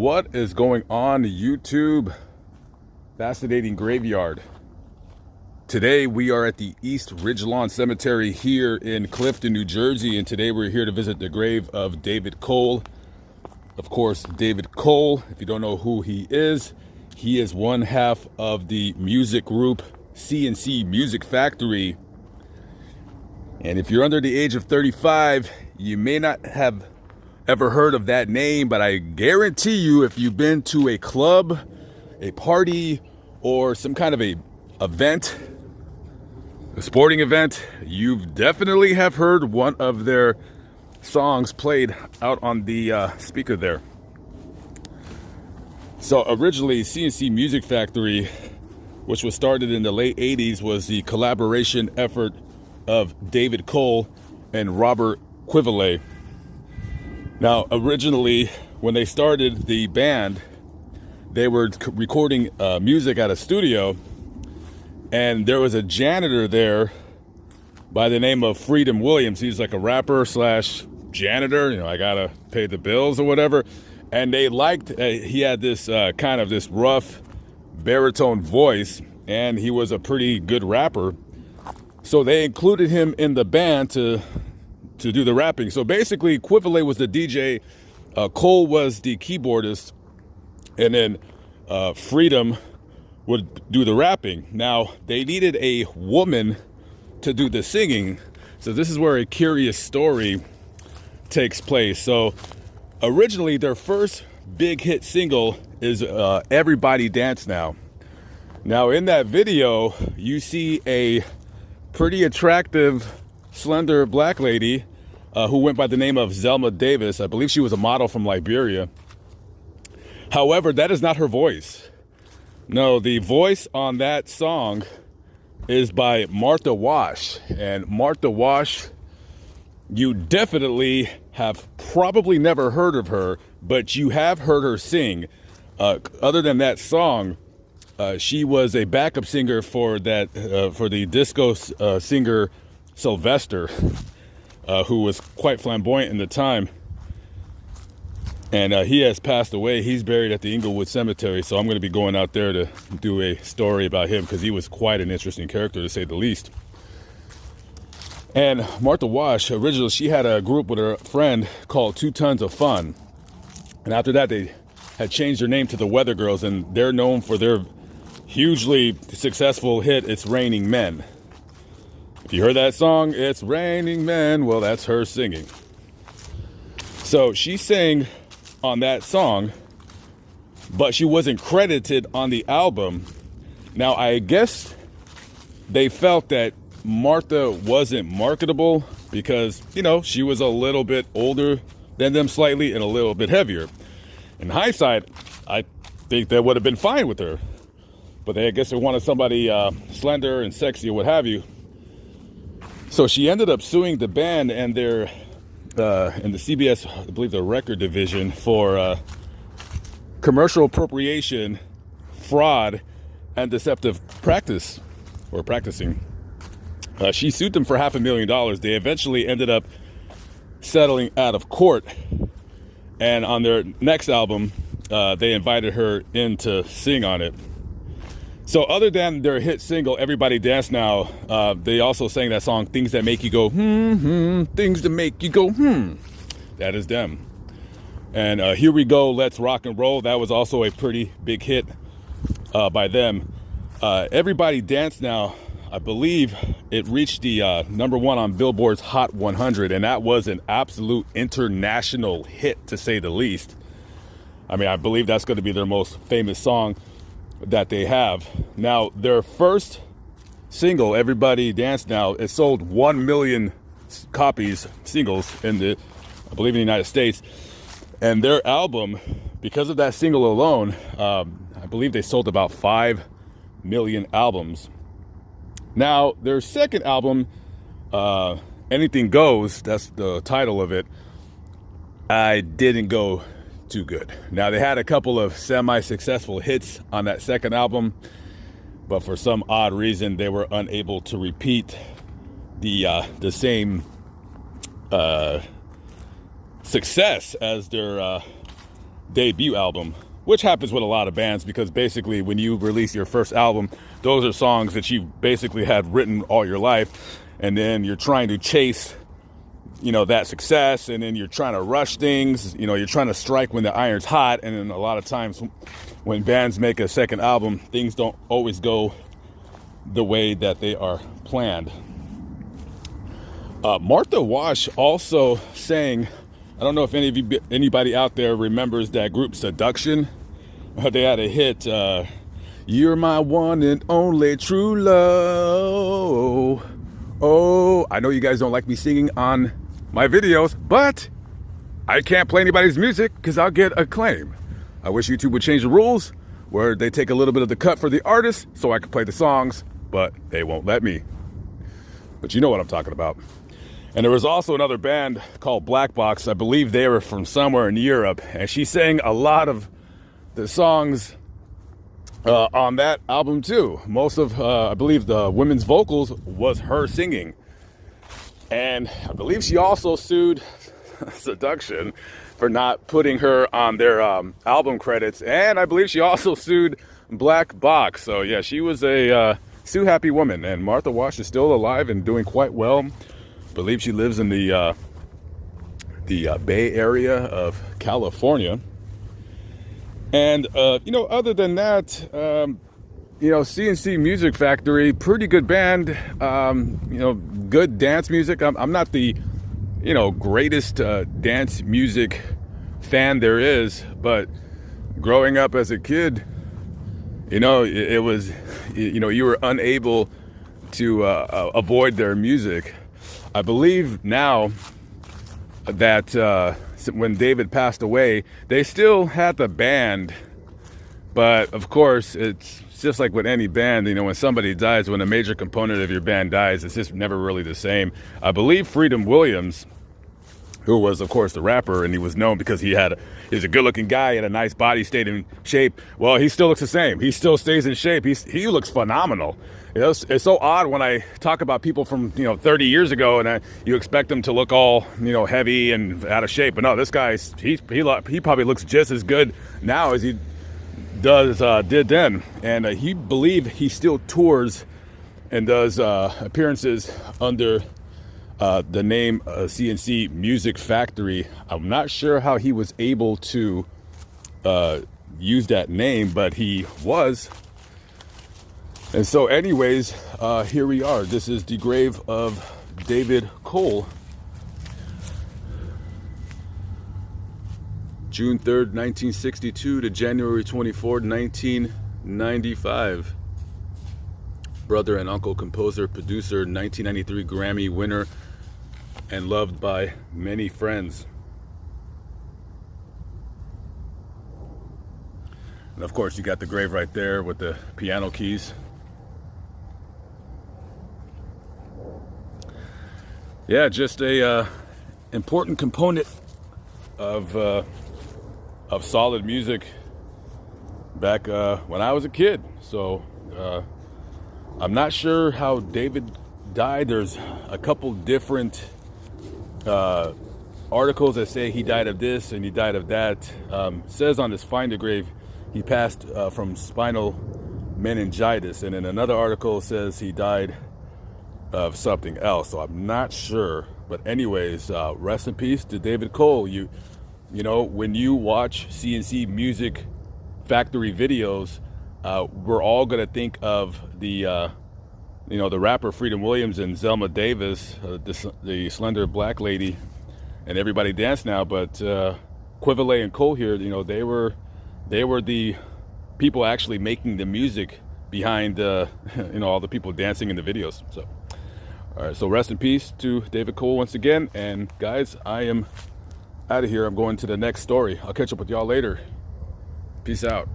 What is going on YouTube? Fascinating graveyard. Today we are at the East Ridgelawn Cemetery here in Clifton, New Jersey, and today we're here to visit the grave of David Cole. Of course, David Cole, if you don't know who he is one half of the music group C&C Music Factory. And if you're under the age of 35, you may not have ever heard of that name, but I guarantee you if you've been to a club, a party, or some kind of a event, a sporting event, you definitely have heard one of their songs played out on the speaker there. So originally C&C Music Factory, which was started in the late 80s, was the collaboration effort of David Cole and Robert Quivelet. Now, originally, when they started the band, they were recording music at a studio, and there was a janitor there by the name of Freedom Williams. He's like a rapper slash janitor, I gotta pay the bills or whatever. And they liked, he had this kind of this rough baritone voice, and he was a pretty good rapper. So they included him in the band to do the rapping. So basically, Quivelet was the DJ, Cole was the keyboardist, and then Freedom would do the rapping. Now, they needed a woman to do the singing. So this is where a curious story takes place. So originally, their first big hit single is Everybody Dance Now. Now, in that video, you see a pretty attractive, slender black lady who went by the name of Zelma Davis. I believe she was a model from Liberia. However, that is not her voice. No, the voice on that song is by Martha Wash. And Martha Wash, you definitely have probably never heard of her, but you have heard her sing. Other than that song, she was a backup singer for the disco singer Sylvester, who was quite flamboyant in the time. And he has passed away. He's buried at the Inglewood Cemetery, so I'm going to be going out there to do a story about him because he was quite an interesting character, to say the least. And Martha Wash, originally, she had a group with her friend called 2 Tons of Fun. And after that, they had changed their name to the Weather Girls, and they're known for their hugely successful hit, It's Raining Men. If you heard that song, It's Raining Men, well, that's her singing. So she sang on that song, but she wasn't credited on the album. Now, I guess they felt that Martha wasn't marketable because, she was a little bit older than them slightly and a little bit heavier. In hindsight, I think that would have been fine with her. But I guess they wanted somebody slender and sexy or what have you. So she ended up suing the band and their in the CBS, I believe the record division, for commercial appropriation, fraud, and deceptive practice or practicing. She sued them for $500,000. They eventually ended up settling out of court. And on their next album, they invited her in to sing on it. So other than their hit single, Everybody Dance Now, they also sang that song, Things That Make You Go, Things That Make You Go, That is them. And Here We Go, Let's Rock and Roll. That was also a pretty big hit by them. Everybody Dance Now, I believe it reached the #1 on Billboard's Hot 100. And that was an absolute international hit, to say the least. I mean, I believe that's going to be their most famous song that they have. Now, their first single, Everybody Dance Now, it sold 1 million copies, singles, I believe in the United States. And their album, because of that single alone, I believe they sold about 5 million albums. Now, their second album, Anything Goes, that's the title of it, I didn't go too good. Now, they had a couple of semi-successful hits on that second album, but for some odd reason, they were unable to repeat the same success as their debut album, which happens with a lot of bands because basically when you release your first album, those are songs that you basically had written all your life, and then you're trying to chase, that success, and then you're trying to rush things, you're trying to strike when the iron's hot, and then a lot of times when bands make a second album, things don't always go the way that they are planned. Martha Wash also sang, I don't know if anybody out there remembers that group Seduction. They had a hit, You're My One and Only True Love. Oh, I know you guys don't like me singing on my videos, but I can't play anybody's music because I'll get a claim. I wish YouTube would change the rules where they take a little bit of the cut for the artist so I can play the songs, but they won't let me. But you know what I'm talking about. And there was also another band called Black Box. I believe they were from somewhere in Europe, and she sang a lot of the songs on that album too. Most of, I believe, the women's vocals was her singing. And I believe she also sued Seduction for not putting her on their album credits. And I believe she also sued Black Box. So yeah, she was a sue-happy woman. And Martha Wash is still alive and doing quite well. I believe she lives in the Bay Area of California. And, other than that, C&C Music Factory, pretty good band, good dance music. I'm not the, greatest dance music fan there is, but growing up as a kid, it was, you were unable to avoid their music. I believe now that when David passed away, they still had the band, but of course it's just like with any band, when somebody dies, when a major component of your band dies, it's just never really the same. I believe Freedom Williams, who was of course the rapper, and he was known because he was a good-looking guy, had a nice body, stayed in shape. Well, he still looks the same. He still stays in shape. He looks phenomenal. It's so odd when I talk about people from 30 years ago, and you expect them to look all heavy and out of shape. But no, this guy he probably looks just as good now as he did then. And he still tours and does appearances under the name C&C Music Factory. I'm not sure how he was able to use that name, but he was. And so anyways, here we are. This is the grave of David Cole. June 3rd, 1962 to January 24th, 1995. Brother and uncle, composer, producer, 1993 Grammy winner, and loved by many friends. And of course, you got the grave right there with the piano keys. Yeah, just a important component of solid music back when I was a kid. So I'm not sure how David died. There's a couple different articles that say he died of this and he died of that. Says on his Find a Grave he passed from spinal meningitis, and in another article says he died of something else. So I'm not sure, but anyways, rest in peace to David Cole. You know, when you watch C&C Music Factory videos, we're all gonna think of the the rapper Freedom Williams and Zelma Davis, the slender black lady, and Everybody Dance Now. But Quivalet and Cole here, they were the people actually making the music behind all the people dancing in the videos. So all right, so rest in peace to David Cole once again. And guys, I am out of here. I'm going to the next story. I'll catch up with y'all later. Peace out.